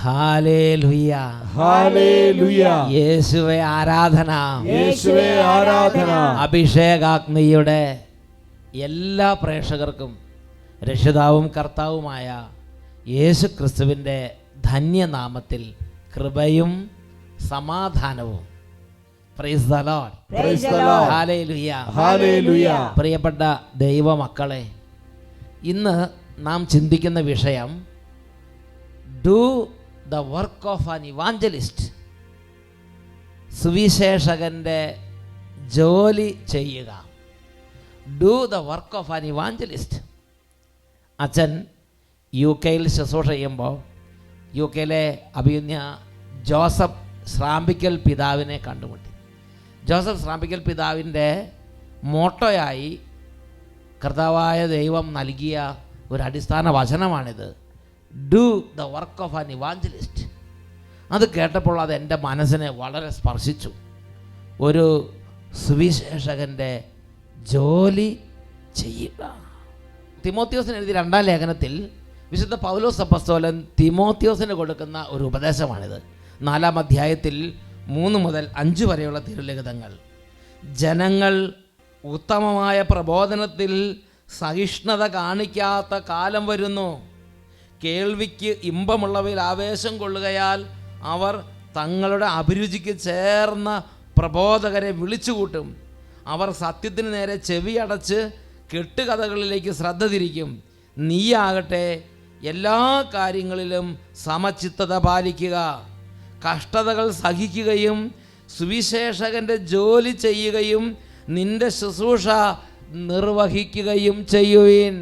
Hallelujah hallelujah. യേശുവേ ആരാധന, യേശുവേ ആരാധന. അഭിഷേകാഗ്നിയുടെ എല്ലാ പ്രേക്ഷകർക്കും രക്ഷിതാവും കർത്താവുമായ യേശു ക്രിസ്തുവിൻ്റെ ധന്യനാമത്തിൽ കൃപയും സമാധാനവും. Praise the Lord. Praise the Lord. Hallelujah hallelujah. പ്രിയപ്പെട്ട ദൈവമക്കളെ, ഇന്ന് നാം ചിന്തിക്കുന്ന വിഷയം do the work of an evangelist. സുവിശേഷകൻ്റെ ജോലി ചെയ്യുക. Do the work of an evangelist. അച്ഛൻ യു കെയിൽ ശുശ്രൂഷ ചെയ്യുമ്പോൾ യു കെയിലെ അഭിമന്യ ജോസഫ് ശ്രാമ്പിക്കൽ പിതാവിനെ കണ്ടുമുട്ടി. ജോസഫ് ശ്രാമ്പിക്കൽ പിതാവിൻ്റെ മോട്ടോയായി കർത്താവായ ദൈവം നൽകിയ ഒരു അടിസ്ഥാന വചനമാണിത്, do the work of an evangelist. അത് കേട്ടപ്പോൾ അത് എൻ്റെ മനസ്സിനെ വളരെ സ്പർശിച്ചു. ഒരു സുവിശേഷകൻ്റെ ജോലി ചെയ്യുക. തിമോത്തിയോസിന് എഴുതിയ 2-ാം ലേഖനത്തിൽ വിശുദ്ധ പൗലോസ് അപ്പോസ്തലൻ തിമോത്തിയോസിന് കൊടുക്കുന്ന ഒരു ഉപദേശമാണിത്. 4-ാം അധ്യായത്തിൽ 3 മുതൽ 5 വരെയുള്ള തിരുലിഖിതങ്ങൾ. ജനങ്ങൾ ഉത്തമമായ പ്രബോധനത്തിൽ സഹിഷ്ണുത കാണിക്കാത്ത കാലം വരുന്നു. കേൾവിക്ക് ഇമ്പമുള്ളവയിൽ ആവേശം കൊള്ളുകയാൽ അവർ തങ്ങളുടെ അഭിരുചിക്ക് ചേർന്ന പ്രബോധകരെ വിളിച്ചുകൂട്ടും. അവർ സത്യത്തിന് നേരെ ചെവിയടച്ച് കെട്ടുകഥകളിലേക്ക് ശ്രദ്ധ തിരിക്കും. നീയാകട്ടെ എല്ലാ കാര്യങ്ങളിലും സമചിത്തത പാലിക്കുക, കഷ്ടതകൾ സഹിക്കുകയും സുവിശേഷകൻ്റെ ജോലി ചെയ്യുകയും നിന്റെ ശുശ്രൂഷ നിർവഹിക്കുകയും ചെയ്യുവിൻ.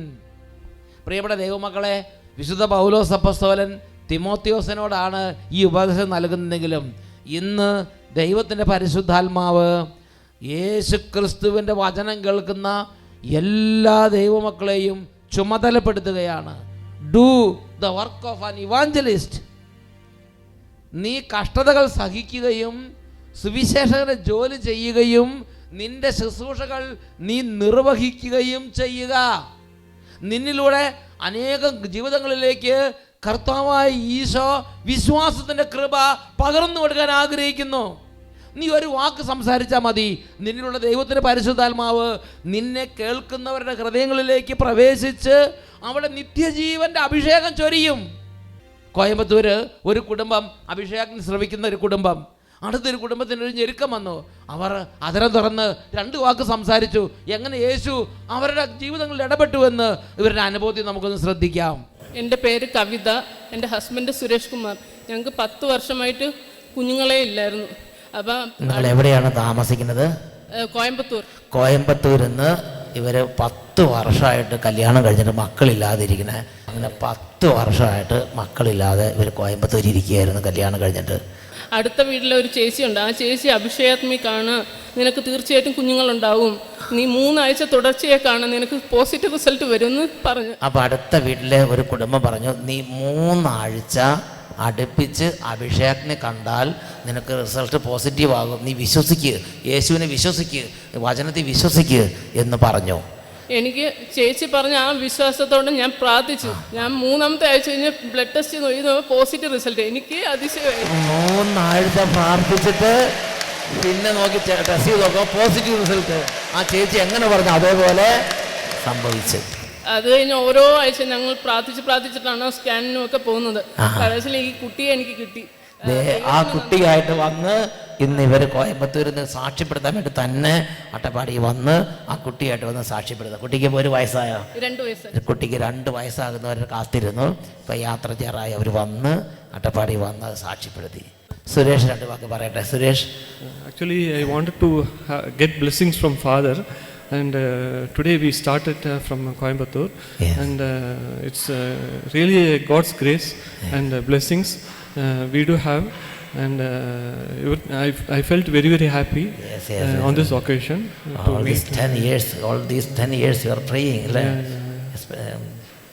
പ്രിയപ്പെട്ട ദൈവമക്കളെ, വിശുദ്ധ പൗലോസ് അപ്പോസ്തലൻ തിമോത്തിയോസിനോടാണ് ഈ ഉപദേശം നൽകുന്നതെങ്കിലും ഇന്ന് ദൈവത്തിൻ്റെ പരിശുദ്ധാത്മാവ് യേശു ക്രിസ്തുവിൻ്റെ വചനം കേൾക്കുന്ന എല്ലാ ദൈവമക്കളെയും ചുമതലപ്പെടുത്തുകയാണ്. Do the work of an evangelist. നീ കഷ്ടതകൾ സഹിക്കുകയും സുവിശേഷകനെ ജോലി ചെയ്യുകയും നിന്റെ ശുശ്രൂഷകൾ നീ നിർവഹിക്കുകയും ചെയ്യുക. നിന്നിലൂടെ അനേകം ജീവിതങ്ങളിലേക്ക് കർത്താവായ ഈശോ വിശ്വാസത്തിൻ്റെ കൃപ പകർന്നു കൊടുക്കാൻ ആഗ്രഹിക്കുന്നു. നീ ഒരു വാക്ക് സംസാരിച്ചാൽ മതി, നിന്നിലുള്ള ദൈവത്തിൻ്റെ പരിശുദ്ധാത്മാവ് നിന്നെ കേൾക്കുന്നവരുടെ ഹൃദയങ്ങളിലേക്ക് പ്രവേശിച്ച് അവിടെ നിത്യജീവൻ്റെ അഭിഷേകം ചൊരിയും. കോയമ്പത്തൂർ ഒരു കുടുംബം അഭിഷേകം ശ്രവിക്കുന്ന ഒരു കുടുംബം, അടുത്തൊരു കുടുംബത്തിനൊരു ഞെരുക്കം വന്നു. അവർ അതിരം തുറന്ന് 2 വാക്ക് സംസാരിച്ചു. എങ്ങനെ യേശു അവരുടെ ജീവിതങ്ങളിൽ ഇടപെട്ടുവെന്ന് ഇവരുടെ അനുഭവത്തിൽ നമുക്കൊന്ന് ശ്രദ്ധിക്കാം. എൻ്റെ പേര് കവിത, എൻ്റെ ഹസ്ബൻഡ് സുരേഷ് കുമാർ. ഞങ്ങൾക്ക് 10 വർഷമായിട്ട് കുഞ്ഞുങ്ങളെ ഇല്ലായിരുന്നു. അപ്പം നിങ്ങൾ എവിടെയാണ് താമസിക്കുന്നത്? കോയമ്പത്തൂർ. കോയമ്പത്തൂരിൽ നിന്ന് ഇവർ 10 വർഷമായിട്ട് കല്യാണം കഴിഞ്ഞിട്ട് മക്കളില്ലാതിരിക്കണേ. അങ്ങനെ 10 വർഷമായിട്ട് മക്കളില്ലാതെ ഇവർ കോയമ്പത്തൂർ ഇരിക്കുകയായിരുന്നു കല്യാണം കഴിഞ്ഞിട്ട്. അടുത്ത വീട്ടിലെ ഒരു ചേച്ചിയുണ്ട്. ആ ചേച്ചി അഭിഷേകാത്മിക്കാണ്, നിനക്ക് തീർച്ചയായിട്ടും കുഞ്ഞുങ്ങളുണ്ടാവും, നീ 3 ആഴ്ച തുടർച്ചയായിക്കാണ്, നിനക്ക് പോസിറ്റീവ് റിസൾട്ട് വരുമെന്ന് പറഞ്ഞു. അപ്പോൾ അടുത്ത വീട്ടിലെ ഒരു കുടുംബം പറഞ്ഞു, നീ 3 ആഴ്ച അടുപ്പിച്ച് അഭിഷേകത്തിനെ കണ്ടാൽ നിനക്ക് റിസൾട്ട് പോസിറ്റീവ് ആകും, നീ വിശ്വസിക്കുക, യേശുവിനെ വിശ്വസിക്കുക, വചനത്തെ വിശ്വസിക്കുക എന്ന് പറഞ്ഞു. എനിക്ക് ചേച്ചി പറഞ്ഞ ആ വിശ്വാസത്തോടെ ഞാൻ പ്രാർത്ഥിച്ചു. ഞാൻ 3-ാമത്തെ ആഴ്ച കഴിഞ്ഞ് ബ്ലഡ് ടെസ്റ്റ് ചെയ്ത് പോസിറ്റീവ് റിസൾട്ട്. എനിക്ക് അതിശയമായി. 3 ആഴ്ച പ്രാർത്ഥിച്ചിട്ട് പിന്നെ നോക്കി ടെസ്റ്റ് ചെയ്ത് നോക്കാം, പോസിറ്റീവ് റിസൾട്ട്. ആ ചേച്ചി എങ്ങനെ പറഞ്ഞു അതേപോലെ സംഭവിച്ചു. അത് കഴിഞ്ഞ് ഓരോ ആഴ്ച ഞങ്ങൾ പ്രാർത്ഥിച്ചിട്ടാണ് സ്കാനിനും ഒക്കെ പോകുന്നത്. കടസിൽ ഈ കുട്ടിയെ എനിക്ക് കിട്ടി. ആ കുട്ടിയായിട്ട് വന്ന് ഇന്ന് ഇവർ കോയമ്പത്തൂരിൽ നിന്ന് സാക്ഷ്യപ്പെടുത്താൻ വേണ്ടി തന്നെ അട്ടപ്പാടി വന്ന് ആ കുട്ടിയായിട്ട് വന്ന് സാക്ഷ്യപ്പെടുത്തുക. കുട്ടിക്ക് 1 വയസ്സായോ? 2 വയസ്സ്. കുട്ടിക്ക് 2 വയസ്സാകുന്നവരെ കാത്തിരുന്നു. ഇപ്പം യാത്ര ചേറായി അവർ വന്ന് അട്ടപ്പാടി വന്ന് സാക്ഷ്യപ്പെടുത്തി. സുരേഷ് 2 വാക്ക് പറയട്ടെ. Suresh, actually I wanted to get blessings from Father, and today we started from Coimbatore. Yes. And it's really God's grace and blessings we do have, and I felt very very happy. Yes, yes, on this occasion all these 10 years you are praying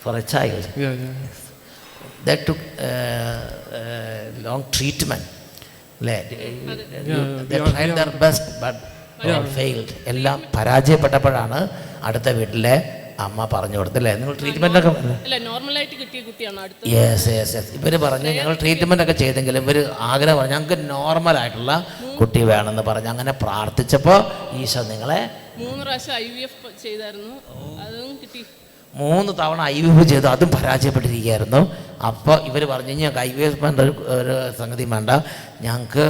for a child. Yeah. That took long treatment. They tried their best but all failed. എല്ലാം പരാജയപ്പെട്ടപ്പോഴാണ് അടുത്ത വീട്ടിലെ അമ്മ പറഞ്ഞു കൊടുത്തല്ലേ? നിങ്ങൾ treatment ഒക്കെ അല്ല, നോർമലായിട്ട് കിട്ടിയ കുട്ടിയാണ് അടുത്ത്. യെസ്. ഇവർ പറഞ്ഞു ഞങ്ങൾ ട്രീറ്റ്മെൻ്റ് ഒക്കെ ചെയ്തെങ്കിലും ഇവർ ആഗ്രഹം പറഞ്ഞു ഞങ്ങൾക്ക് നോർമലായിട്ടുള്ള കുട്ടി വേണമെന്ന് പറഞ്ഞ് അങ്ങനെ പ്രാർത്ഥിച്ചപ്പോൾ ഈശോ നിങ്ങളെ 3 പ്രാവശ്യം IVF ചെയ്തായിരുന്നു, അതും കിട്ടി. 3 തവണ IVF ചെയ്തു, അതും പരാജയപ്പെട്ടിരിക്കുകയായിരുന്നു. അപ്പോൾ ഇവർ പറഞ്ഞു ഞങ്ങൾക്ക് IVF വേണ്ട ഒരു സംഗതി വേണ്ട, ഞങ്ങൾക്ക്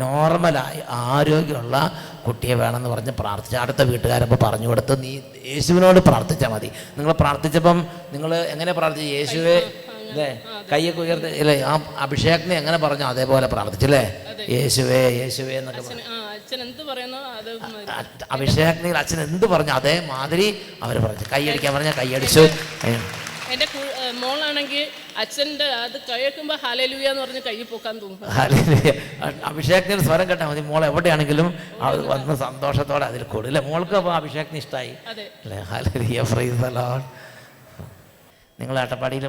നോർമലായി ആരോഗ്യമുള്ള കുട്ടിയെ വേണമെന്ന് പറഞ്ഞ് പ്രാർത്ഥിച്ചു. അടുത്ത വീട്ടുകാരപ്പോൾ പറഞ്ഞു കൊടുത്ത് നീ യേശുവിനോട് പ്രാർത്ഥിച്ചാൽ മതി. നിങ്ങൾ പ്രാർത്ഥിച്ചപ്പം നിങ്ങൾ എങ്ങനെ പ്രാർത്ഥിച്ചു? യേശുവെ അല്ലേ കൈയൊക്കെ ഉയർത്തി അല്ലേ? ആ അഭിഷേകത്തിനെ എങ്ങനെ പറഞ്ഞു അതേപോലെ പ്രാർത്ഥിച്ചല്ലേ? യേശുവേ യേശുവേ എന്നൊക്കെ പറഞ്ഞു. അച്ഛൻ എന്ത് പറയുന്നോ അത് അഭിഷേകത്തിൽ അച്ഛൻ എന്ത് പറഞ്ഞു അതേമാതിരി അവർ പറഞ്ഞു. കൈയടിക്കാൻ പറഞ്ഞാൽ കൈയടിച്ചു. എൻ്റെ മോളാണെങ്കിൽ അച്ഛൻ്റെ അത് കഴിക്കുമ്പോൾ ഹല്ലേലൂയ എന്ന് പറഞ്ഞ് കൈ പൊക്കാൻ തോന്നും. അഭിഷേകത്തിന് സ്വരം കേട്ടാൽ മതി. മോൾ എവിടെയാണെങ്കിലും അത് വന്ന് സന്തോഷത്തോടെ അതിൽ കൂടും അല്ലേ? മോൾക്ക് അപ്പോൾ അഭിഷേകത്തിന് ഇഷ്ടമായി അല്ലേ? Hallelujah, price the Lord. നിങ്ങൾ അട്ടപ്പാടിയിൽ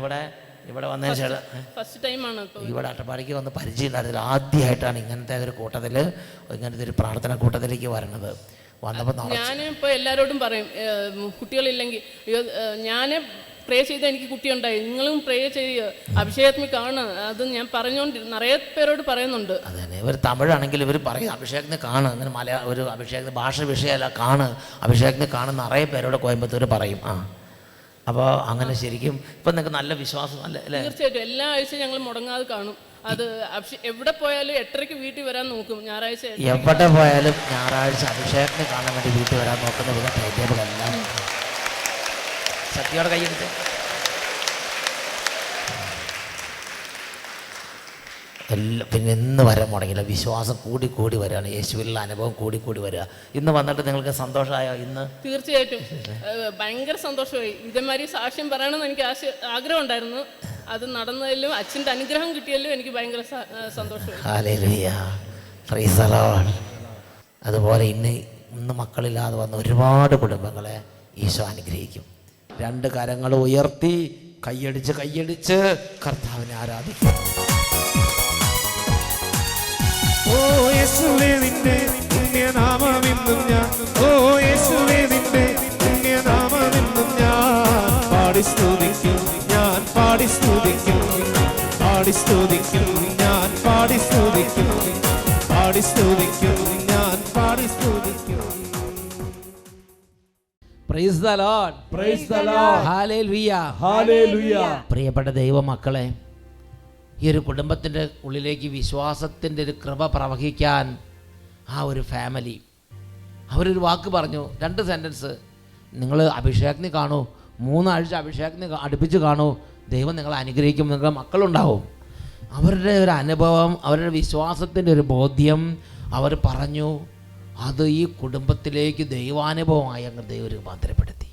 ഇവിടെ വന്നതിന് ശേഷം ഫസ്റ്റ് ടൈമാണ് ഇവിടെ അട്ടപ്പാടിക്ക് വന്ന് പരിചയം ഉണ്ടായിരുന്നില്ല. ആദ്യമായിട്ടാണ് ഇങ്ങനത്തെ ഒരു കൂട്ടത്തിൽ, ഇങ്ങനത്തെ ഒരു പ്രാർത്ഥന കൂട്ടത്തിലേക്ക് വരണത്. വന്നപ്പോൾ ഞാനിപ്പോൾ എല്ലാവരോടും പറയും, കുട്ടികളില്ലെങ്കിൽ ഞാൻ പ്രേ ചെയ്ത് എനിക്ക് കുട്ടിയുണ്ടായി, നിങ്ങളും പ്രേ ചെയ്യുക, അഭിഷേകത്തിന് കാണുക. അത് ഞാൻ പറഞ്ഞുകൊണ്ട് നിറയെ പേരോട് പറയുന്നുണ്ട്. അതെ, ഇവർ തമിഴാണെങ്കിൽ ഇവർ പറയും അഭിഷേകത്തിന് കാണുക, അങ്ങനെ ഒരു അഭിഷേകത്തിന് ഭാഷ വിഷയമല്ല, കാണുക അഭിഷേകത്തിന് കാണുന്ന നിറയെ പേരോട് കോയമ്പത്തൂർ പറയും. അപ്പോൾ അങ്ങനെ ശരിക്കും ഇപ്പം നിങ്ങൾക്ക് നല്ല വിശ്വാസം അല്ലേ? തീർച്ചയായിട്ടും എല്ലാ ആഴ്ചയും ഞങ്ങൾ മുടങ്ങാതെ കാണും. അത് എവിടെ പോയാലും 8:30 വീട്ടിൽ വരാൻ നോക്കും. ഞായറാഴ്ച എവിടെ പോയാലും ഞായറാഴ്ച അഭിഷേകത്തിന് കാണാൻ വേണ്ടി വീട്ടിൽ വരാൻ നോക്കുന്ന വിധം ടൈറ്റേബിളെല്ലാം ശക്തിയോടെ കൈയെടുത്ത് എല്ലാം. പിന്നെ ഇന്ന് വരാൻ മുടങ്ങില്ല, വിശ്വാസം കൂടി വരികയാണ്, യേശുവിലുള്ള അനുഭവം കൂടി വരിക. ഇന്ന് വന്നിട്ട് നിങ്ങൾക്ക് സന്തോഷമായോ? ഇന്ന് തീർച്ചയായിട്ടും ഭയങ്കര സന്തോഷമായി. ഇതേമാതിരി സാക്ഷ്യം പറയണമെന്ന് എനിക്ക് ആഗ്രഹം ഉണ്ടായിരുന്നു. അത് നടന്നതിലും അച്ഛൻ്റെ അനുഗ്രഹം കിട്ടിയതിലും എനിക്ക് ഭയങ്കര സന്തോഷമായി. Hallelujah, price the Lord. അതുപോലെ ഇന്ന് മക്കളില്ലാതെ വന്ന ഒരുപാട് കുടുംബങ്ങളെ ഈശോ അനുഗ്രഹിക്കും. 2 കരങ്ങൾ ഉയർത്തി കൈയടിച്ച് കർത്താവിനെ ആരാധിക്കും. ഓ യേശുവേ നിന്റെ പുണ്യനാമമെന്നും ഞാൻ, ഓ യേശുവേ നിന്റെ പുണ്യനാമമെന്നും ഞാൻ പാടി സ്തുതിക്കും, ഞാൻ പാടി സ്തുതിക്കും, പാടി സ്തുതിക്കും, ഞാൻ പാടി സ്തുതിക്കും, പാടി സ്തുതിക്കും, ഞാൻ പാടി സ്തുതിക്കും. Price the Lord, praise the Lord, hallelujah, hallelujah. പ്രിയപ്പെട്ട ദൈവമക്കളെ, ഈ ഒരു കുടുംബത്തിൻ്റെ ഉള്ളിലേക്ക് വിശ്വാസത്തിൻ്റെ ഒരു കൃപ പ്രവഹിക്കാൻ ആ ഒരു ഫാമിലി അവരൊരു വാക്ക് പറഞ്ഞു, 2 സെൻറ്റൻസ്. നിങ്ങൾ അഭിഷേകത്തിന് കാണൂ, 3 ആഴ്ച അഭിഷേകത്തിന് അടുപ്പിച്ച് കാണൂ, ദൈവം നിങ്ങളെ അനുഗ്രഹിക്കും, നിങ്ങളുടെ മക്കളുണ്ടാവും. അവരുടെ ഒരു അനുഭവം, അവരുടെ വിശ്വാസത്തിൻ്റെ ഒരു ബോധ്യം അവർ പറഞ്ഞു. അത് ഈ കുടുംബത്തിലേക്ക് ദൈവാനുഭവമായി അങ്ങ് ദൈവം രൂപാന്തരപ്പെടുത്തി.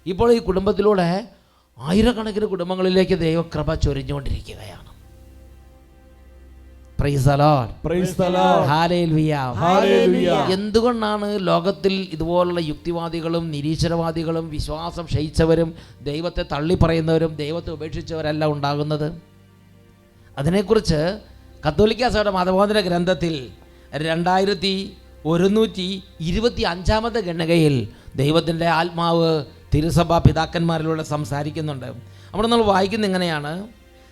ഇപ്പോൾ ഈ കുടുംബത്തിലൂടെ ആയിരക്കണക്കിന് കുടുംബങ്ങളിലേക്ക് ദൈവകൃപ ചൊരിഞ്ഞുകൊണ്ടിരിക്കുകയാണ്. Praise the Lord, praise the Lord, hallelujah, hallelujah. എന്തുകൊണ്ടാണ് ലോകത്തിൽ ഇതുപോലുള്ള യുക്തിവാദികളും നിരീശ്വരവാദികളും വിശ്വാസം ക്ഷയിച്ചവരും ദൈവത്തെ തള്ളിപ്പറയുന്നവരും ദൈവത്തെ ഉപേക്ഷിച്ചവരെല്ലാം ഉണ്ടാകുന്നത്? അതിനെക്കുറിച്ച് കത്തോലിക്ക സഭയുടെ മതബോധന ഗ്രന്ഥത്തിൽ 2125 ഗണകയിൽ ദൈവത്തിൻ്റെ ആത്മാവ് തിരുസഭ പിതാക്കന്മാരിലൂടെ സംസാരിക്കുന്നുണ്ട്. അവിടെ നമ്മൾ വായിക്കുന്ന ഇങ്ങനെയാണ്: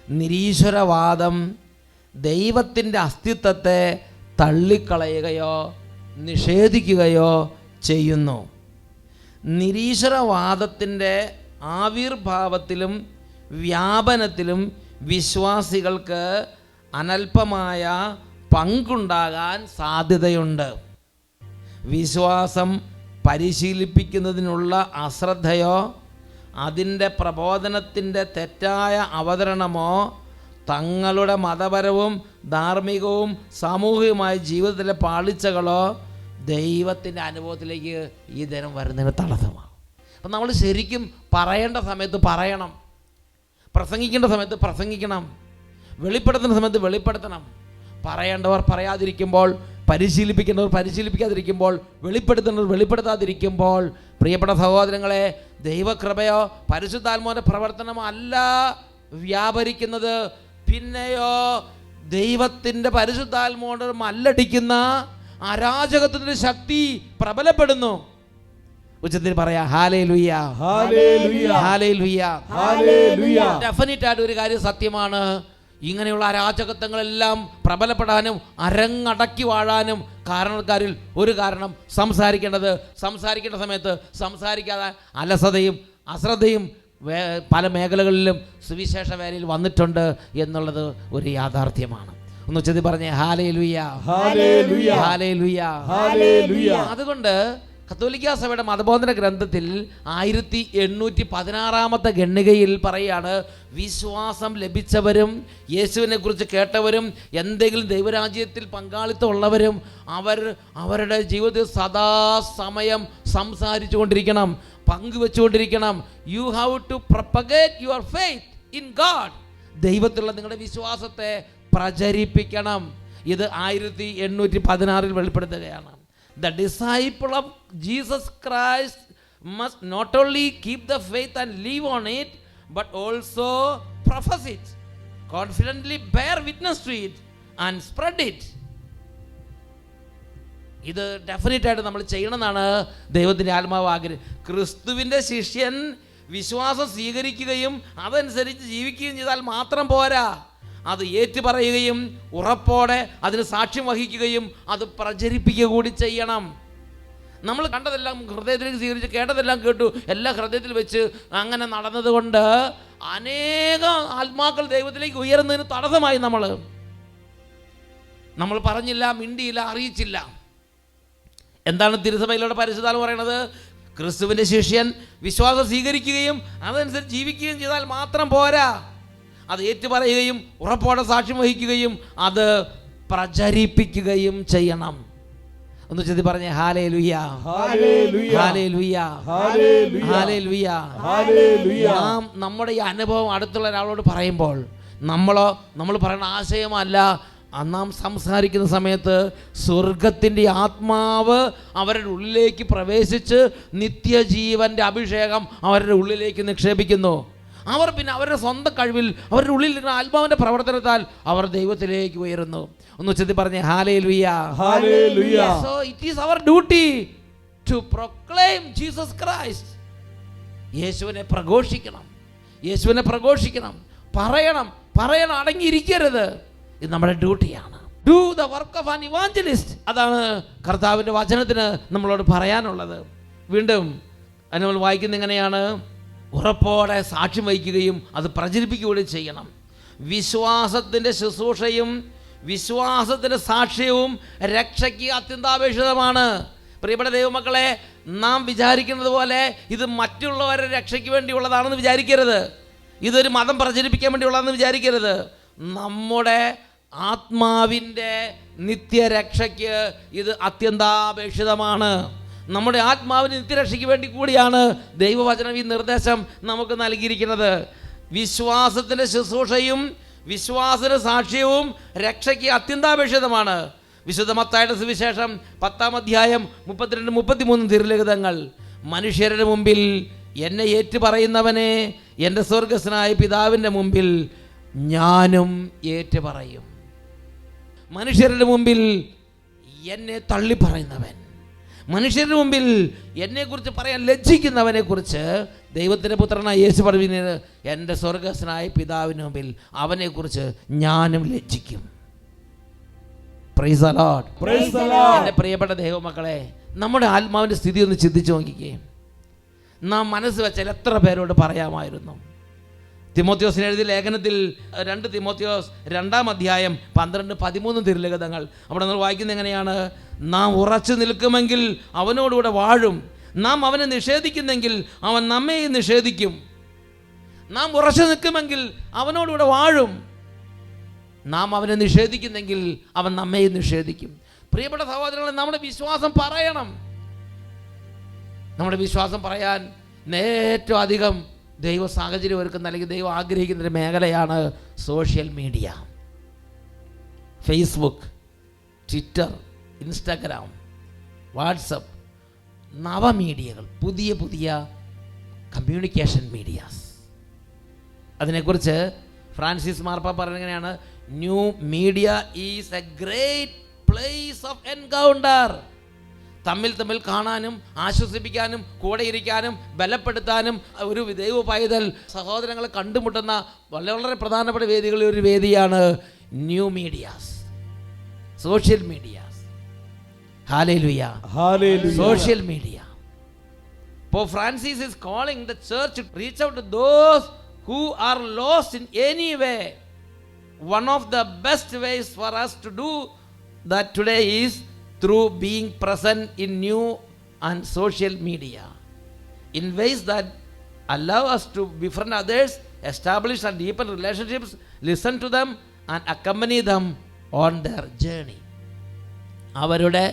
നിരീശ്വരവാദം ദൈവത്തിൻ്റെ അസ്തിത്വത്തെ തള്ളിക്കളയുകയോ നിഷേധിക്കുകയോ ചെയ്യുന്നു. നിരീശ്വരവാദത്തിൻ്റെ ആവിർഭാവത്തിലും വ്യാപനത്തിലും വിശ്വാസികൾക്ക് അനൽപമായ പങ്കുണ്ടാകാൻ സാധ്യതയുണ്ട്. വിശ്വാസം പരിശീലിപ്പിക്കുന്നതിനുള്ള അശ്രദ്ധയോ അതിൻ്റെ പ്രബോധനത്തിൻ്റെ തെറ്റായ അവതരണമോ തങ്ങളുടെ മതപരവും ധാർമ്മികവും സാമൂഹികവുമായ ജീവിതത്തിലെ പാളിച്ചകളോ ദൈവത്തിൻ്റെ അനുഭവത്തിലേക്ക് ഈ ദിനം വരുന്നതിന് തടസ്സമാകും. അപ്പം നമ്മൾ ശരിക്കും പറയേണ്ട സമയത്ത് പറയണം, പ്രസംഗിക്കേണ്ട സമയത്ത് പ്രസംഗിക്കണം, വെളിപ്പെടുത്തുന്ന സമയത്ത് വെളിപ്പെടുത്തണം. പറയേണ്ടവർ പറയാതിരിക്കുമ്പോൾ, പരിശീലിപ്പിക്കേണ്ടവർ പരിശീലിപ്പിക്കാതിരിക്കുമ്പോൾ, വെളിപ്പെടുത്തുന്നവർ വെളിപ്പെടുത്താതിരിക്കുമ്പോൾ, പ്രിയപ്പെട്ട സഹോദരങ്ങളെ, ദൈവകൃപയോ പരിശുദ്ധാത്മാവിൻ്റെ പ്രവർത്തനമോ അല്ല വ്യാപരിക്കുന്നത്. പിന്നെയോ ദൈവത്തിൻ്റെ പരിശുദ്ധാത്മാവോട് മല്ലടിക്കുന്ന അരാജകത്തിൻ്റെ ശക്തി പ്രബലപ്പെടുന്നു. ഉച്ചത്തിൽ പറയാ hallelujah, hallelujah, hallelujah, hallelujah. Definite ആയിട്ട് ഒരു കാര്യം സത്യമാണ്, ഇങ്ങനെയുള്ള അരാജകത്വങ്ങളെല്ലാം പ്രബലപ്പെടാനും അരങ്ങടക്കി വാഴാനും കാരണക്കാരിൽ ഒരു കാരണം സംസാരിക്കേണ്ട സമയത്ത് സംസാരിക്കാതെ അലസതയും അശ്രദ്ധയും പല മേഖലകളിലും സുവിശേഷ വേലയിൽ വന്നിട്ടുണ്ട് എന്നുള്ളത് ഒരു യാഥാർത്ഥ്യമാണ്. ഒന്ന് ഉച്ചത്തിൽ പറഞ്ഞേ ഹല്ലേലൂയ, ഹല്ലേലൂയ, ഹല്ലേലൂയ, ഹല്ലേലൂയ. അതുകൊണ്ട് കത്തോലിക്കാ സഭയുടെ മതബോധന ഗ്രന്ഥത്തിൽ 1816 ഗണ്ണികയിൽ പറയാണ്, വിശ്വാസം ലഭിച്ചവരും യേശുവിനെ കുറിച്ച് കേട്ടവരും എന്തെങ്കിലും ദൈവരാജ്യത്തിൽ പങ്കാളിത്തം ഉള്ളവരും അവരുടെ ജീവിതത്തിൽ സദാസമയം സംസാരിച്ചു കൊണ്ടിരിക്കണം, പങ്കുവെച്ചുകൊണ്ടിരിക്കണം. You have to propagate your faith in God. ദൈവത്തിലുള്ള നിങ്ങളുടെ വിശ്വാസത്തെ പ്രചരിപ്പിക്കണം. ഇത് 1816 വെളിപ്പെടുത്തുകയാണ്. The disciple of Jesus Christ must not only keep the faith and live on it, but also profess it, confidently bear witness to it and spread it. ഇത് definite ആയിട്ട് നമ്മൾ ചെയ്യണമെന്നാണ് ദൈവത്തിൻ്റെ ആത്മാവ് ആഗ്രഹം. ക്രിസ്തുവിൻ്റെ ശിഷ്യൻ വിശ്വാസം സ്വീകരിക്കുകയും അതനുസരിച്ച് ജീവിക്കുകയും ചെയ്താൽ മാത്രം പോരാ, അത് ഏറ്റുപറയുകയും ഉറപ്പോടെ അതിന് സാക്ഷ്യം വഹിക്കുകയും അത് പ്രചരിപ്പിക്കുക കൂടി ചെയ്യണം. നമ്മൾ കണ്ടതെല്ലാം ഹൃദയത്തിലേക്ക് സ്വീകരിച്ച് കേട്ടതെല്ലാം കേട്ടു എല്ലാ ഹൃദയത്തിൽ വെച്ച് അങ്ങനെ നടന്നതുകൊണ്ട് അനേകം ആത്മാക്കൾ ദൈവത്തിലേക്ക് ഉയരുന്നതിന് തടസ്സമായി. നമ്മൾ പറഞ്ഞില്ല, മിണ്ടിയില്ല, അറിയിച്ചില്ല. എന്താണ് തിരുസഭയിലൂടെ പരിശുദ്ധാത്മാവ് പറയണത്? ക്രിസ്തുവിൻ്റെ ശിഷ്യൻ വിശ്വാസം സ്വീകരിക്കുകയും അതനുസരിച്ച് ജീവിക്കുകയും ചെയ്താൽ മാത്രം പോരാ, അത് ഏറ്റുപറയുകയും ഉറപ്പോടെ സാക്ഷ്യം വഹിക്കുകയും അത് പ്രചരിപ്പിക്കുകയും ചെയ്യണം. ഒന്ന് ചെത്തി പറഞ്ഞേ hallelujah, hallelujah, hallelujah, hallelujah, hallelujah, hallelujah. നാം നമ്മുടെ ഈ അനുഭവം അടുത്തുള്ള ഒരാളോട് പറയുമ്പോൾ നമ്മൾ പറയുന്ന ആശയമല്ല, നാം സംസാരിക്കുന്ന സമയത്ത് സ്വർഗത്തിൻ്റെ ആത്മാവ് അവരുടെ ഉള്ളിലേക്ക് പ്രവേശിച്ച് നിത്യജീവൻ്റെ അഭിഷേകം അവരുടെ ഉള്ളിലേക്ക് നിക്ഷേപിക്കുന്നു. അവർ പിന്നെ അവരുടെ സ്വന്തം കഴിവിൽ അവരുടെ ഉള്ളിലിരുന്ന ആത്മാവിൻ്റെ പ്രവർത്തനത്താൽ അവർ ദൈവത്തിലേക്ക് ഉയരുന്നു. ഒന്ന് ഉച്ചത്തിൽ പറഞ്ഞേ hallelujah, hallelujah. So it is our duty to proclaim Jesus Christ. യേശുവിനെ പ്രഘോഷിക്കണം, പറയണം, അടങ്ങിയിരിക്കരുത്. ഇത് നമ്മുടെ ഡ്യൂട്ടിയാണ്. Do the work of an evangelist. അതാണ് കർത്താവിൻ്റെ വചനത്തിന് നമ്മളോട് പറയാനുള്ളത്. വീണ്ടും അത് നമ്മൾ വായിക്കുന്ന എങ്ങനെയാണ്? ഉറപ്പോടെ സാക്ഷ്യം വഹിക്കുകയും അത് പ്രചരിപ്പിക്കുകയും ചെയ്യണം. വിശ്വാസത്തിൻ്റെ ശുശ്രൂഷയും വിശ്വാസത്തിൻ്റെ സാക്ഷ്യവും രക്ഷയ്ക്ക് അത്യന്താപേക്ഷിതമാണ്. പ്രിയപ്പെട്ട ദൈവമക്കളെ, നാം വിചാരിക്കുന്നത് പോലെ ഇത് മറ്റുള്ളവരുടെ രക്ഷയ്ക്ക് വേണ്ടിയുള്ളതാണെന്ന് വിചാരിക്കരുത്. ഇതൊരു മതം പ്രചരിപ്പിക്കാൻ വേണ്ടിയുള്ളതെന്ന് വിചാരിക്കരുത്. നമ്മുടെ ആത്മാവിൻ്റെ നിത്യരക്ഷയ്ക്ക് ഇത് അത്യന്താപേക്ഷിതമാണ്. നമ്മുടെ ആത്മാവിന് നിത്യരക്ഷയ്ക്ക് വേണ്ടി കൂടിയാണ് ദൈവവചനം ഈ നിർദ്ദേശം നമുക്ക് നൽകിയിരിക്കുന്നത്. വിശ്വാസത്തിൻ്റെ ശുശ്രൂഷയും വിശ്വാസ സാക്ഷ്യവും രക്ഷയ്ക്ക് അത്യന്താപേക്ഷിതമാണ്. വിശുദ്ധ മത്തായിയുടെ സുവിശേഷം 10-ാം അധ്യായം 32-33 തിരുലിഖിതങ്ങൾ. മനുഷ്യരുടെ മുമ്പിൽ എന്നെ ഏറ്റുപറയുന്നവനെ എൻ്റെ സ്വർഗസ്വനായ പിതാവിൻ്റെ മുമ്പിൽ ഞാനും ഏറ്റുപറയും. മനുഷ്യരുടെ മുമ്പിൽ എന്നെ തള്ളിപ്പറയുന്നവൻ, മനുഷ്യരുടെ മുമ്പിൽ എന്നെക്കുറിച്ച് പറയാൻ ലജ്ജിക്കുന്നവനെ കുറിച്ച് ദൈവത്തിൻ്റെ പുത്രനായ യേശു പറയുന്നത്, എൻ്റെ സ്വർഗസ്വനായ പിതാവിന് മുമ്പിൽ അവനെക്കുറിച്ച് ഞാനും ലജ്ജിക്കും. Praise the Lord. Praise the Lord. എൻ്റെ പ്രിയപ്പെട്ട ദൈവമക്കളെ, നമ്മുടെ ആത്മാവിൻ്റെ സ്ഥിതി ഒന്ന് ചിന്തിച്ചു നോക്കിക്കേ. നാം മനസ്സ് വെച്ചാൽ എത്ര പേരോട് പറയാമായിരുന്നു. തിമോത്തിയോസിന് എഴുതിയ ലേഖനത്തിൽ 2 തിമോത്തിയോസ് 2-ാം അധ്യായം 12-13 തിരുലിഖിതങ്ങൾ. അവിടെ നമ്മൾ വായിക്കുന്നത് എങ്ങനെയാണ്? നാം ഉറച്ചു നിൽക്കുമെങ്കിൽ അവനോടുകൂടെ വാഴും, നാം അവനെ നിഷേധിക്കുന്നെങ്കിൽ അവൻ നമ്മെയും നിഷേധിക്കും. നാം ഉറച്ചു നിൽക്കുമെങ്കിൽ അവനോടുകൂടെ വാഴും, നാം അവനെ നിഷേധിക്കുന്നെങ്കിൽ അവൻ നമ്മെയും നിഷേധിക്കും. പ്രിയപ്പെട്ട സഹോദരങ്ങളെ, നമ്മുടെ വിശ്വാസം പറയണം. നമ്മുടെ വിശ്വാസം പറയാൻ ഏറ്റവും അധികം ദൈവ സാഹചര്യം ഒരുക്കുന്ന അല്ലെങ്കിൽ ദൈവം ആഗ്രഹിക്കുന്നൊരു മേഖലയാണ് social media. Facebook, Twitter, Instagram, WhatsApp, നവമീഡിയകൾ, പുതിയ കമ്മ്യൂണിക്കേഷൻ മീഡിയാസ്. അതിനെക്കുറിച്ച് ഫ്രാൻസിസ് മാർപ്പാപ്പ പറയുന്നത് എങ്ങനെയാണ്? New media is a great place of encounter. തമ്മിൽ കാണാനും ആശ്വസിപ്പിക്കാനും കൂടെ ഇരിക്കാനും ബലപ്പെടുത്താനും ഒരു ദൈവ പൈതൽ സഹോദരങ്ങളെ കണ്ടുമുട്ടുന്ന വളരെ പ്രധാനപ്പെട്ട വേദികളിൽ ഒരു വേദിയാണ് new medias, social medias. Hallelujah, Hallelujah. Social media. Pope Francis is calling the church to reach out to those who are lost in any way. One of the best ways for us to do that today is through being present in new and social media in ways that allow us to befriend others, establish and deepen relationships, listen to them and accompany them on their journey. അവരുടെ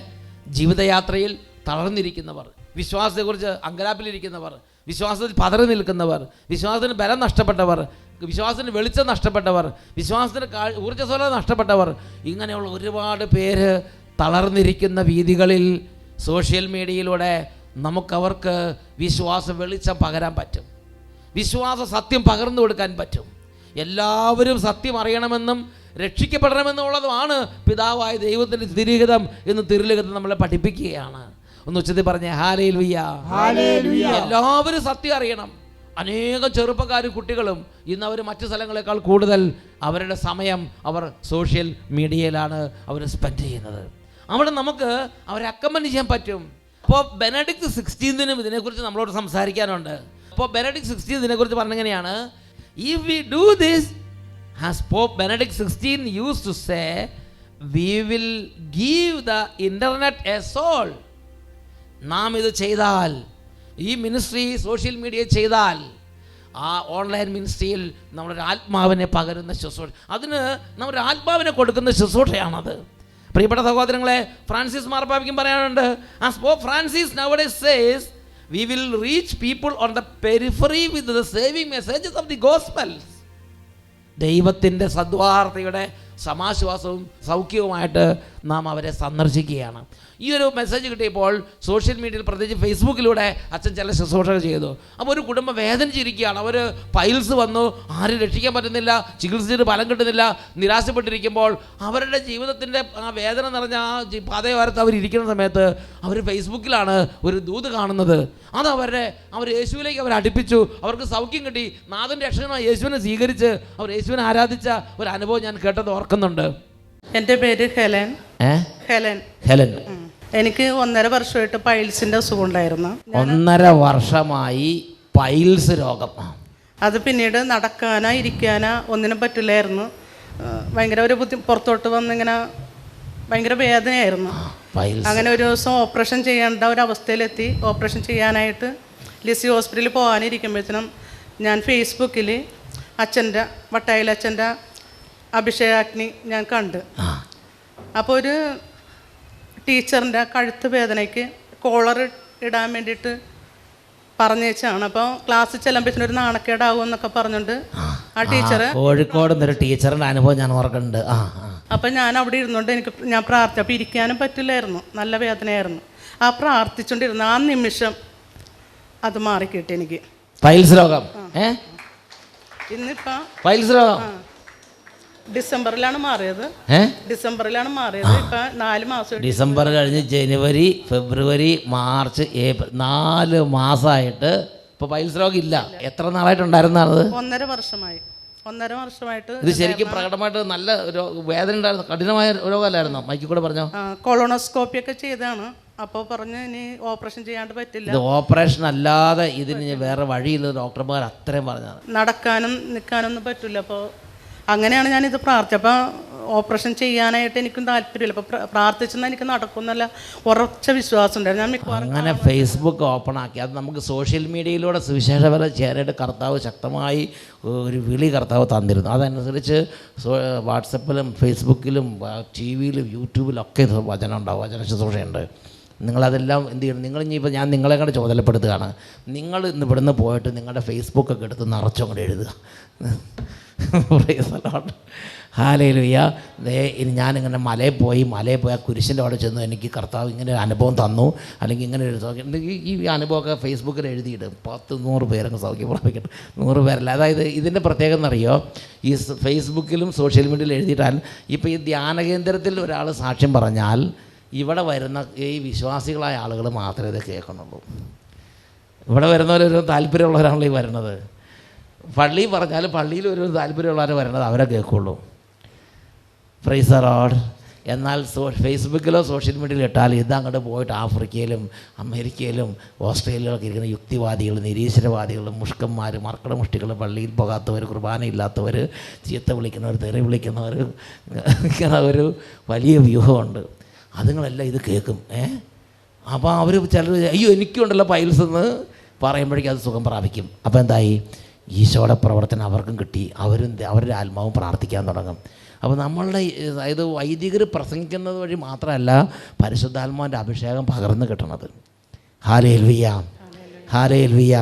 ജീവിതയാത്രയിൽ തളർന്നിരിക്കുന്നവർ, വിശ്വാസത്തെക്കുറിച്ച് അങ്കലാപ്പിലിരിക്കുന്നവർ, വിശ്വാസത്തിൽ പതറി നിൽക്കുന്നവർ, വിശ്വാസത്തിന് ബലം നഷ്ടപ്പെട്ടവർ, വിശ്വാസത്തിന് വെളിച്ചം നഷ്ടപ്പെട്ടവർ, വിശ്വാസത്തിന് ഊർജ്ജസ്വലത നഷ്ടപ്പെട്ടവർ, ഇങ്ങനെയുള്ള ഒരുപാട് പേര് തളർന്നിരിക്കുന്ന വീതികളിൽ സോഷ്യൽ മീഡിയയിലൂടെ നമുക്കവർക്ക് വിശ്വാസ വെളിച്ചം പകരാൻ പറ്റും, വിശ്വാസ സത്യം പകർന്നു കൊടുക്കാൻ പറ്റും. എല്ലാവരും സത്യം അറിയണമെന്നും രക്ഷിക്കപ്പെടണമെന്നുള്ളതുമാണ് പിതാവായ ദൈവത്തിൻ്റെ തിരുഹിതം എന്ന് തിരുലിഖിതം നമ്മളെ പഠിപ്പിക്കുകയാണ്. ഒന്ന് ഉച്ചത്തിൽ പറഞ്ഞേ ഹല്ലേലൂയ, ഹല്ലേലൂയ. എല്ലാവരും സത്യം അറിയണം. അനേകം ചെറുപ്പക്കാരും കുട്ടികളും ഇന്ന് അവർ മറ്റു സ്ഥലങ്ങളെക്കാൾ കൂടുതൽ അവരുടെ സമയം അവർ സോഷ്യൽ മീഡിയയിലാണ് അവർ സ്പെൻഡ് ചെയ്യുന്നത്. അവിടെ നമുക്ക് അവരെ അക്കമ്പനി ചെയ്യാൻ പറ്റും. അപ്പോൾ ബെനഡിക്ട് 16 ഇതിനെക്കുറിച്ച് നമ്മളോട് സംസാരിക്കാനുണ്ട്. അപ്പോൾ ബെനഡിക്ട് 16 ഇതിനെക്കുറിച്ച് പറഞ്ഞെങ്ങനെയാണ്, if we do this as Pope Benedict 16 used to say, we will give the internet a soul. നാം ഇത് ചെയ്താൽ, ഈ മിനിസ്ട്രി സോഷ്യൽ മീഡിയ ചെയ്താൽ, ആ ഓൺലൈൻ മിനിസ്ട്രിയിൽ നമ്മുടെ ആത്മാവിനെ പകരുന്ന ശുശ്രൂഷ, അതിന് നമ്മുടെ ആത്മാവിനെ കൊടുക്കുന്ന ശുശ്രൂഷയാണത്. പ്രിയപ്പെട്ട സഹോദരങ്ങളെ, ഫ്രാൻസിസ് മാർപ്പാപ്പയ്ക്കും പറയാനുണ്ട്, as Pope Francis nowadays says, we will reach people on the periphery with the saving messages of the Gospels. ദൈവത്തിൻ്റെ സദ്വാർത്തയുടെ സമാശ്വാസവും സൗഖ്യവുമായിട്ട് നാം അവരെ സന്ദർശിക്കുകയാണ്. ഈ ഒരു മെസ്സേജ് കിട്ടിയപ്പോൾ സോഷ്യൽ മീഡിയയിൽ, പ്രത്യേകിച്ച് ഫേസ്ബുക്കിലൂടെ അച്ഛൻ ചില ശുശ്രൂഷകൾ ചെയ്തു. അപ്പോൾ ഒരു കുടുംബം വേദനിച്ചിരിക്കുകയാണ്. അവർ പൈൽസ് വന്നു, ആരും രക്ഷിക്കാൻ പറ്റുന്നില്ല, ചികിത്സിച്ചിട്ട് ഫലം കിട്ടുന്നില്ല, നിരാശപ്പെട്ടിരിക്കുമ്പോൾ അവരുടെ ജീവിതത്തിൻ്റെ ആ വേദന നിറഞ്ഞ ആ പാതയോരത്ത് അവരിയ്ക്കുന്ന സമയത്ത് അവർ ഫേസ്ബുക്കിലാണ് ഒരു ദൂത് കാണുന്നത്. അത് അവർ യേശുവിലേക്ക് അവർ അടുപ്പിച്ചു. അവർക്ക് സൗഖ്യം കിട്ടി. നാഥൻ രക്ഷകനായ യേശുവിനെ സ്വീകരിച്ച് അവർ യേശുവിനെ ആരാധിച്ച ഒരു അനുഭവം ഞാൻ കേട്ടത് ഓർക്കുന്നുണ്ട്. എൻ്റെ പേര് ഹെലൻ. ഹെലൻ. എനിക്ക് 1.5 വർഷമായിട്ട് പൈൽസിൻ്റെ അസുഖം ഉണ്ടായിരുന്നു. 1.5 വർഷമായി പൈൽസ് രോഗം. അത് പിന്നീട് നടക്കാനോ ഇരിക്കാനോ ഒന്നിനും പറ്റില്ലായിരുന്നു. ഭയങ്കര ഒരു പുറത്തോട്ട് വന്നിങ്ങനെ ഭയങ്കര വേദനയായിരുന്നു. അങ്ങനെ ഒരു ദിവസം ഓപ്പറേഷൻ ചെയ്യേണ്ട ഒരവസ്ഥയിലെത്തി. ഓപ്പറേഷൻ ചെയ്യാനായിട്ട് ലിസി ഹോസ്പിറ്റലിൽ പോകാനിരിക്കുമ്പോഴത്തേനും ഞാൻ ഫേസ്ബുക്കിൽ അച്ഛൻ്റെ വട്ടായിലച്ഛൻ്റെ അഭിഷേകാഗ്നി ഞാൻ കണ്ട്. അപ്പോൾ ഒരു ടീച്ചറിൻ്റെ കഴുത്ത് വേദനയ്ക്ക് കോളർ ഇടാൻ വേണ്ടിയിട്ട് പറഞ്ഞേച്ചാണ്. അപ്പോൾ ക്ലാസ്സിൽ ചെല്ലുമ്പോഴത്തേനും ഒരു നാണക്കേടാവും എന്നൊക്കെ പറഞ്ഞുകൊണ്ട് ആ ടീച്ചർ, കോഴിക്കോട് ഒരു ടീച്ചറിൻ്റെ അനുഭവം ഞാൻ ഓർക്കുന്നുണ്ട്. അപ്പം ഞാൻ അവിടെ ഇരുന്നുകൊണ്ട് ഞാൻ പ്രാർത്ഥിച്ചു. അപ്പോൾ ഇരിക്കാനും പറ്റില്ലായിരുന്നു, നല്ല വേദനയായിരുന്നു. ആ പ്രാർത്ഥിച്ചുകൊണ്ടിരുന്ന ആ നിമിഷം അത് മാറിക്കിട്ടി എനിക്ക്. പൈൽസ് രോഗം ഇന്നിപ്പോൾ പൈൽസ് രോഗം ഡിസംബറിലാണ് മാറിയത്. ഇപ്പം 4 മാസം. ഡിസംബർ കഴിഞ്ഞ് ജനുവരി, ഫെബ്രുവരി, മാർച്ച്, ഏപ്രിൽ 4 മാസമായിട്ട് ഇപ്പോൾ പൈൽസ് രോഗം ഇല്ല. എത്ര നാളായിട്ടുണ്ടായിരുന്നത്? 1.5 വർഷമായിട്ട്. ഇത് ശരിക്കും പ്രകടമായിട്ട് നല്ല വേദന ഉണ്ടായിരുന്നു. കഠിനമായ രോഗമല്ലായിരുന്നോ? മൈക്കിൽ കൂടെ പറഞ്ഞോ. കൊളോണോസ്കോപ്പി ഒക്കെ ചെയ്താണ്. അപ്പോൾ പറഞ്ഞ് ഇനി ഓപ്പറേഷൻ ചെയ്യാണ്ട് പറ്റില്ല. ഇത് ഓപ്പറേഷൻ അല്ലാതെ ഇതിന് വേറെ വഴിയില്ല, ഡോക്ടർമാർ അത്രയും പറഞ്ഞത്. നടക്കാനും നിൽക്കാനൊന്നും പറ്റില്ല. അപ്പോൾ അങ്ങനെയാണ് ഞാനിത് പ്രാർത്ഥിച്ചത്. അപ്പോൾ ഓപ്പറേഷൻ ചെയ്യാനായിട്ട് എനിക്കും താല്പര്യമില്ല. അപ്പോൾ പ്രാർത്ഥിച്ചെന്നാൽ എനിക്ക് നടക്കുമെന്നല്ല ഉറച്ച വിശ്വാസം ഉണ്ടായിരുന്നു. ഞാൻ അങ്ങനെ ഫേസ്ബുക്ക് ഓപ്പൺ ആക്കി. അത് നമുക്ക് സോഷ്യൽ മീഡിയയിലൂടെ സുവിശേഷപരം ചെയ്യാനായിട്ട് കർത്താവ് ശക്തമായി ഒരു വിളി കർത്താവ് തന്നിരുന്നു. അതനുസരിച്ച് വാട്സപ്പിലും ഫേസ്ബുക്കിലും ടി വിയിലും യൂട്യൂബിലൊക്കെ വചനം ഉണ്ടാവും, വചന ശുശ്രൂഷയുണ്ട്. നിങ്ങളതെല്ലാം എന്ത് ചെയ്യണം? നിങ്ങളിപ്പോൾ ഞാൻ നിങ്ങളെ കൂടെ ചുമതലപ്പെടുത്തുകയാണ്. നിങ്ങൾ ഇന്ന് ഇവിടുന്ന് പോയിട്ട് നിങ്ങളുടെ ഫേസ്ബുക്കൊക്കെ എടുത്ത് നിറച്ചും കൂടെ എഴുതുക. ഹല്ലേലൂയ. ഇനി ഞാനിങ്ങനെ മലയിൽ പോയി ആ കുരിശിൻ്റെ അവിടെ ചെന്നു, എനിക്ക് കർത്താവ് ഇങ്ങനെ ഒരു അനുഭവം തന്നു, അല്ലെങ്കിൽ ഇങ്ങനെ ഒരു ഈ അനുഭവമൊക്കെ ഫേസ്ബുക്കിൽ എഴുതിയിടും. 100 പേരൊക്കെ സൗഖ്യം പ്രാപിക്കട്ടെ. 100 പേരല്ല. അതായത് ഇതിൻ്റെ പ്രത്യേകത എന്നറിയോ, ഈ ഫേസ്ബുക്കിലും സോഷ്യൽ മീഡിയയിലും എഴുതിയിട്ടാൽ ഇപ്പോൾ ഈ ധ്യാന കേന്ദ്രത്തിൽ ഒരാൾ സാക്ഷ്യം പറഞ്ഞാൽ ഇവിടെ വരുന്ന ഈ വിശ്വാസികളായ ആളുകൾ മാത്രമേ ഇത് കേൾക്കുന്നുള്ളൂ. ഇവിടെ വരുന്നവരൊരു താല്പര്യമുള്ളവരാണല്ലോ ഈ വരുന്നത്. പള്ളി പറഞ്ഞാൽ പള്ളിയിൽ ഒരു താല്പര്യമുള്ളവർ വരുന്നത് അവരെ കേൾക്കുള്ളൂ. Price the Lord. എന്നാൽ ഫേസ്ബുക്കിലോ സോഷ്യൽ മീഡിയയിലോ ഇട്ടാൽ ഇത് അങ്ങോട്ട് പോയിട്ട് ആഫ്രിക്കയിലും അമേരിക്കയിലും ഓസ്ട്രേലിയയിലൊക്കെ ഇരിക്കുന്ന യുക്തിവാദികൾ, നിരീശ്വരവാദികൾ, മുഷ്കന്മാർ, മർക്കടമുഷ്ടികൾ, പള്ളിയിൽ പോകാത്തവർ, കുർബാനയില്ലാത്തവർ, ചീത്ത വിളിക്കുന്നവർ, തെറി വിളിക്കുന്നവർ, ഇങ്ങനെ ഒരു വലിയ വ്യൂഹമുണ്ട്. അതുങ്ങളെല്ലാം ഇത് കേൾക്കും. അപ്പോൾ അവർ ചിലർ അയ്യോ എനിക്കുണ്ടല്ലോ പൈൽസ് എന്ന് പറയുമ്പോഴേക്കും അത് സുഖം പ്രാപിക്കും. അപ്പോൾ എന്തായി? ഈശോയുടെ പ്രവർത്തനം അവർക്കും കിട്ടി. അവരുടെ ആത്മാവും പ്രാർത്ഥിക്കാൻ തുടങ്ങും. അപ്പോൾ നമ്മളുടെ അതായത് വൈദികർ പ്രസംഗിക്കുന്നത് വഴി മാത്രമല്ല പരിശുദ്ധാത്മാവിൻ്റെ അഭിഷേകം പകർന്നു കിട്ടണത്. Hallelujah, hallelujah.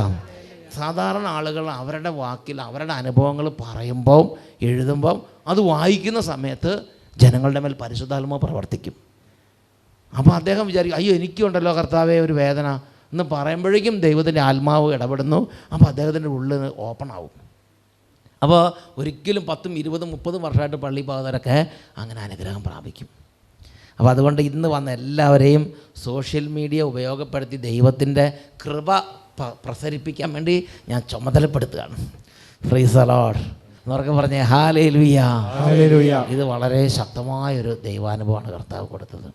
സാധാരണ ആളുകൾ അവരുടെ വാക്കിൽ അവരുടെ അനുഭവങ്ങൾ പറയുമ്പോൾ എഴുതുമ്പം അത് വായിക്കുന്ന സമയത്ത് ജനങ്ങളുടെ മേൽ പരിശുദ്ധാത്മാവ് പ്രവർത്തിക്കും. അപ്പോൾ അദ്ദേഹം വിചാരിക്കും അയ്യോ എനിക്കുണ്ടല്ലോ കർത്താവേ ഒരു വേദന എന്ന് പറയുമ്പോഴേക്കും ദൈവത്തിൻ്റെ ആത്മാവ് ഇടപെടുന്നു. അപ്പോൾ അദ്ദേഹത്തിൻ്റെ ഉള്ളിൽ ഓപ്പൺ ആവും. അപ്പോൾ ഒരിക്കലും 10, 20, 30 വർഷമായിട്ട് പള്ളി പോകുന്നവരൊക്കെ അങ്ങനെ അനുഗ്രഹം പ്രാപിക്കും. അപ്പോൾ അതുകൊണ്ട് ഇന്ന് വന്ന എല്ലാവരെയും സോഷ്യൽ മീഡിയ ഉപയോഗപ്പെടുത്തി ദൈവത്തിൻ്റെ കൃപ പ്രസരിപ്പിക്കാൻ വേണ്ടി ഞാൻ ചുമതലപ്പെടുത്തുകയാണ്. പ്രൈസ് ദി ലോർഡ് എന്നൊക്കെ പറഞ്ഞേ ഹല്ലേലൂയ, ഹല്ലേലൂയ. ഇത് വളരെ ശക്തമായൊരു ദൈവാനുഭവമാണ് കർത്താവ് കൊടുത്തത്.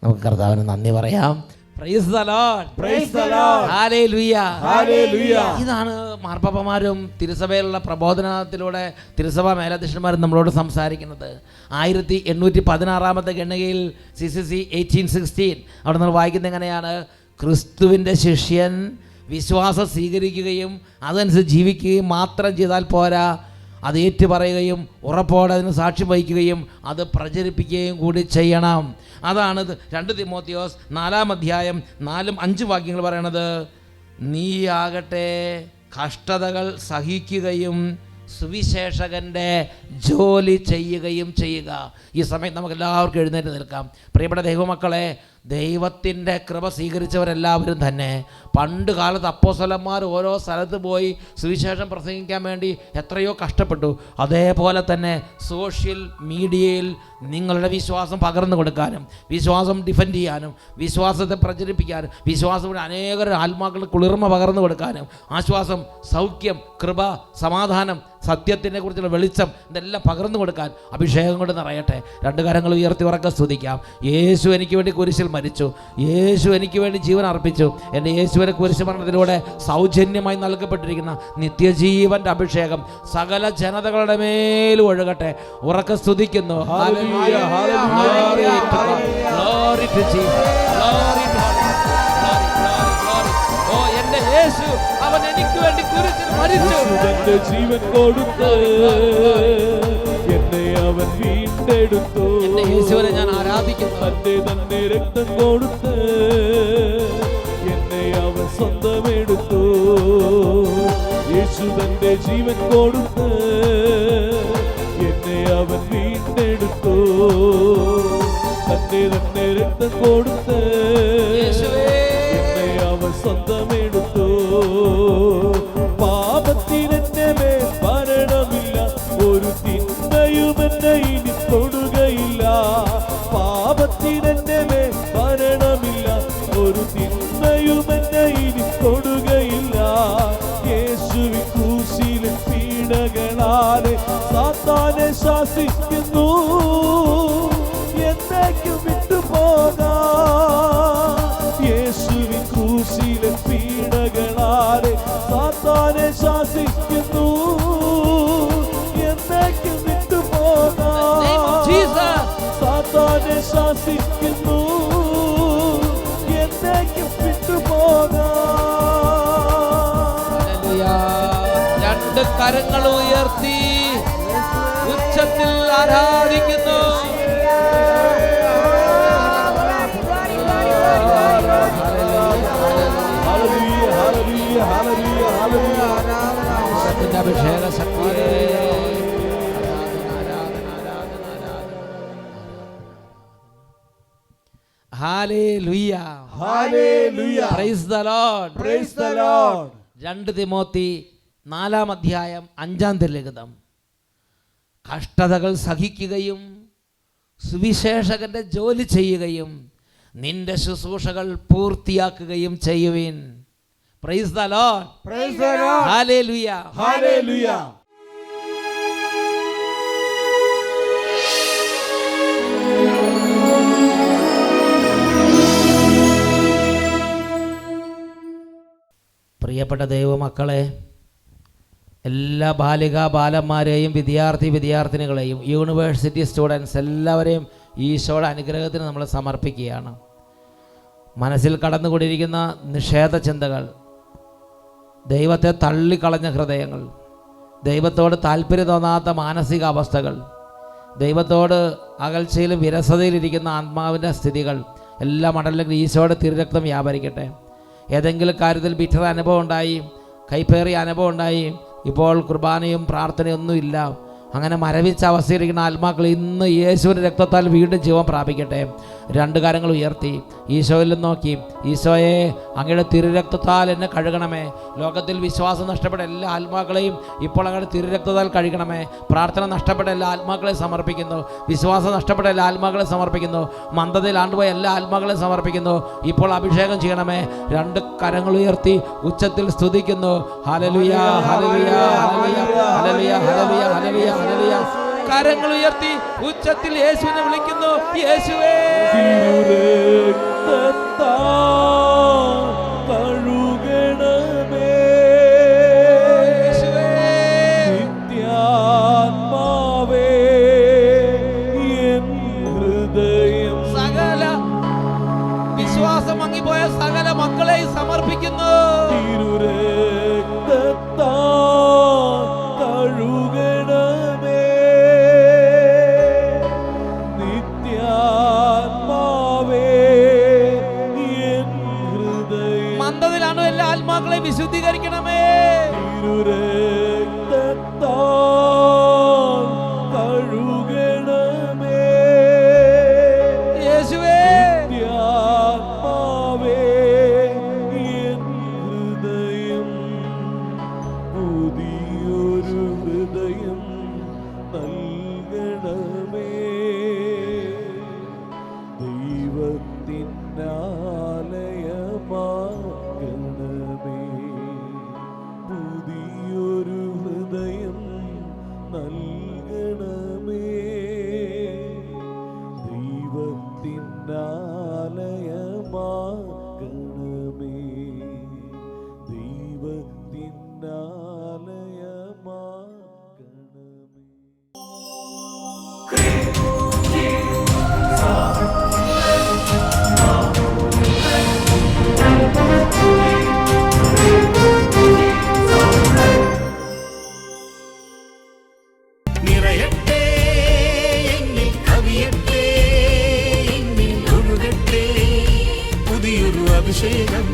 നമുക്ക് കർത്താവിന് നന്ദി പറയാം. Price the Lord, praise the Lord, hallelujah, hallelujah. ഇതാണ് മാർപ്പാപ്പമാരും തിരുസഭയിലുള്ള പ്രബോധനത്തിലൂടെ തിരുസഭ മേലധ്യക്ഷന്മാരും നമ്മളോട് സംസാരിക്കുന്നത്. 1816 ഗണ്ണികയിൽ CCC 1816 അവിടെ നമ്മൾ വായിക്കുന്നത് എങ്ങനെയാണ്? ക്രിസ്തുവിൻ്റെ ശിഷ്യൻ വിശ്വാസം സ്വീകരിക്കുകയും അതനുസരിച്ച് ജീവിക്കുകയും മാത്രം ചെയ്താൽ പോരാ, അത് ഏറ്റുപറയുകയും ഉറപ്പോടെ അതിന് സാക്ഷ്യം വഹിക്കുകയും അത് പ്രചരിപ്പിക്കുകയും കൂടി ചെയ്യണം. അതാണ് 2 തിമോത്തിയോസ് 4-5 വാക്യങ്ങൾ പറയണത്. നീയാകട്ടെ കഷ്ടതകൾ സഹിക്കുകയും സുവിശേഷകൻ്റെ ജോലി ചെയ്യുകയും ചെയ്യുക. ഈ സമയത്ത് നമുക്ക് എല്ലാവർക്കും എഴുന്നേറ്റ് നിൽക്കാം. പ്രിയപ്പെട്ട ദൈവമക്കളെ, ദൈവത്തിൻ്റെ കൃപ സ്വീകരിച്ചവരെല്ലാവരും തന്നെ പണ്ട് കാലത്ത് അപ്പോസ്തലന്മാർ ഓരോ സ്ഥലത്ത് പോയി സുവിശേഷം പ്രസംഗിക്കാൻ വേണ്ടി എത്രയോ കഷ്ടപ്പെട്ടു. അതേപോലെ തന്നെ സോഷ്യൽ മീഡിയയിൽ നിങ്ങളുടെ വിശ്വാസം പകർന്നു കൊടുക്കാനും വിശ്വാസം ഡിഫെൻഡ് ചെയ്യാനും വിശ്വാസത്തെ പ്രചരിപ്പിക്കാനും വിശ്വാസം അനേകം ആത്മാക്കൾ കുളിർമ പകർന്നു കൊടുക്കാനും ആശ്വാസം, സൗഖ്യം, കൃപ, സമാധാനം, സത്യത്തിനെ കുറിച്ചുള്ള വെളിച്ചം ഇതെല്ലാം പകർന്നു കൊടുക്കാൻ അഭിഷേകം കൊണ്ട് നിറയട്ടെ. 2 കരങ്ങൾ ഉയർത്തി ഉറക്കെ സ്തുതിക്കാം. യേശു എനിക്ക് വേണ്ടി കുരിശിൽ മരിച്ചു, യേശു എനിക്ക് വേണ്ടി ജീവൻ അർപ്പിച്ചു. എൻ്റെ യേശുവിനെ കുരിശ് മരണത്തിലൂടെ സൗജന്യമായി നൽകപ്പെട്ടിരിക്കുന്ന നിത്യജീവൻ്റെ അഭിഷേകം സകല ജനതകളുടെ മേലും ഒഴുകട്ടെ. ഉറക്കെ സ്തുതിക്കുന്നു. ഓ എൻ്റെ യേശു, അവൻ എനിക്ക് വേണ്ടി കുരിശിൽ മരിച്ചു, തന്റെ ജീവൻ കൊടുത്ത് എന്നെ അവൻ വീണ്ടെടുത്തു. എൻ്റെ യേശുവിനെ ഞാൻ ആരാധിക്കുന്നു. തന്റെ രക്തം കൊടുത്ത് എന്നെ അവൻ സ്വന്തമെടുത്തു. യേശു തന്റെ ജീവൻ കൊടുത്ത് എന്നെ അവൻ വീണ്ടെടുത്തു. തന്റെ രക്തം കൊടുത്ത് എന്നെ അവൻ സ്വന്തമെടുത്തു. പാപത്തിനെന്നെ മേൽ ഭരണമില്ല, ഒരു തിന്മയും എന്നെ ഇനി തൊടുകയില്ല. പാപത്തിനെന്നെ മേൽ ഭരണമില്ല, ഒരു തിന്മയും എന്നെ ഇനി തൊടുകയില്ല. യേശുവിൻ ക്രൂശിലെ പീഡകളാലെ സാത്താനെ ശാസിക്കുന്നു, എന്നേക്കും വിട്ടുപോകാം. യേശുവിൻ ക്രൂശിലെ പീഡകളാലെ സാത്താനെ ശാസിക്കുന്നു, എന്നേക്കും വിട്ടുപോകാം. സാത്താനെ ശാസിക്കുന്നു, എന്നേക്കും വിട്ടുപോകാം. 2 കരങ്ങൾ ഉയർത്തി ഉച്ചത്തിൽ ആരാധിക്കുന്നു. അഭിഷേക ശക്തിയെ hallelujah, hallelujah. Price the Lord, praise the Lord. 2 Timothy 4-5 ലിഖിതം. കഷ്ടതകൾ സഹിക്കുകയും സുവിശേഷകന്റെ ജോലി ചെയ്യുകയും നിന്റെ ശുശ്രൂഷകൾ പൂർത്തിയാക്കുകയും ചെയ്യുവിൻ. Price the Lord. Praise the Lord. Hallelujah. Hallelujah. പ്രിയപ്പെട്ട ദൈവമക്കളെ, എല്ലാ ബാലന്മാരെയും വിദ്യാർത്ഥിനികളെയും യൂണിവേഴ്സിറ്റി സ്റ്റുഡൻസ് എല്ലാവരെയും ഈശോയുടെ അനുഗ്രഹത്തിന് നമ്മൾ സമർപ്പിക്കുകയാണ്. മനസ്സിൽ കടന്നുകൊണ്ടിരിക്കുന്ന നിഷേധ ചിന്തകൾ, ദൈവത്തെ തള്ളിക്കളഞ്ഞ ഹൃദയങ്ങൾ, ദൈവത്തോട് താല്പര്യം തോന്നാത്ത മാനസിക അവസ്ഥകൾ, ദൈവത്തോട് അകൽച്ചയിലും വിരസതയിലിരിക്കുന്ന ആത്മാവിൻ്റെ സ്ഥിതികൾ എല്ലാം അടല്ലെങ്കിൽ ഈശോയുടെ തിരുരക്തം വ്യാപരിക്കട്ടെ. ഏതെങ്കിലും കാര്യത്തിൽ ബിറ്റർ അനുഭവം ഉണ്ടായി, കൈപ്പേറിയ അനുഭവം ഉണ്ടായി, ഇപ്പോൾ കുർബാനയും പ്രാർത്ഥനയും ഒന്നുമില്ല, അങ്ങനെ മരവിച്ച അവസ്ഥയിരിക്കുന്ന ആത്മാക്കൾ ഇന്ന് യേശുവിൻ്റെ രക്തത്താൽ വീണ്ടും ജീവൻ പ്രാപിക്കട്ടെ. രണ്ട് കാര്യങ്ങൾ ഉയർത്തി ഈശോയിൽ നോക്കി, ഈശോയെ അങ്ങയുടെ തിരുരക്തത്താൽ എന്നെ കഴുകണമേ. ലോകത്തിൽ വിശ്വാസം നഷ്ടപ്പെട്ട എല്ലാ ആത്മാക്കളെയും ഇപ്പോൾ അങ്ങയുടെ തിരുരക്തത്താൽ കഴുകണമേ. പ്രാർത്ഥന നഷ്ടപ്പെട്ട എല്ലാ ആത്മാക്കളെയും സമർപ്പിക്കുന്നു, വിശ്വാസം നഷ്ടപ്പെട്ട എല്ലാ ആത്മാക്കളെ സമർപ്പിക്കുന്നു, മന്ദതയിൽ ആണ്ടുപോയ എല്ലാ ആത്മാക്കളെയും സമർപ്പിക്കുന്നു. ഇപ്പോൾ അഭിഷേകം ചെയ്യണമേ. രണ്ട് കരങ്ങൾ ഉയർത്തി ഉച്ചത്തിൽ സ്തുതിക്കുന്നു. Hallelujah, hallelujah, hallelujah, hallelujah, hallelujah, hallelujah, hallelujah. കരങ്ങൾ ഉയർത്തി ഉച്ചത്തിൽ യേശുവിനെ വിളിക്കുന്നു. യേശുവേ, തിരുരക്തത്താൽ കഴുകണമേ. യേശുവേ, നിത്യാത്മാവേ, എൻ ഹൃദയം സകല വിശ്വാസം മങ്ങിപ്പോയ സകല മക്കളെയും സമർപ്പിക്കുന്നു. തിരുരക്തത്താൽ കഴുകണമേ. നിത്യാത്മാവേ, എൻ ഹൃദയം മന്ദതയിലാണ് എല്ലാ ആത്മാക്കളെയും വിശുദ്ധീകരിക്കണമേ. തിരുരക്തത്താൽ കഴുകണമേ. യേശുവേ, നിത്യാത്മാവേ, എൻ ഹൃദയം പുതിയൊരു ഹൃദയം നൽകണമേ. ദൈവത്തിനാലയമാകണമേ. പുതിയൊരു ഹൃദയം നൽകണമേ. ദൈവത്തിനാലയമാകണമേ. ദൈവത്തിനാലയമാകണമേ. നിറയട്ടെ എന്നിൽ കവിയട്ടെ എന്നിൽ ഒഴുകട്ടെ പുതിയൊരു അഭിഷേകം